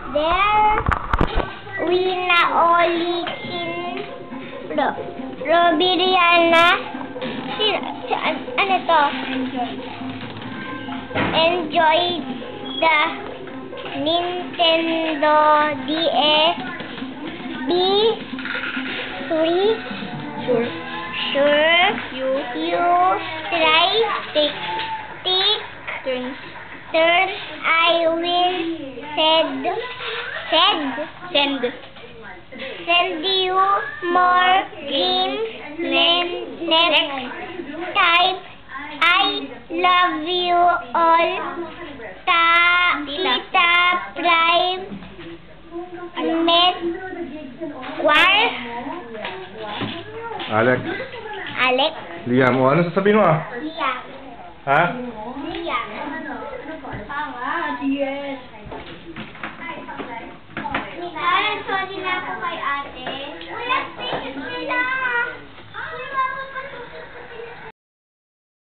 There we na ulitin Robiriana. Ano to? Enjoy the Nintendo DS. Be sure you try turn. I will send you more games next time. I love you all. Tita Prime Alex. Liam. O, ano sasabihin mo ah? Liam. Ha? Liam. Yes. Sorry na ako kay ate.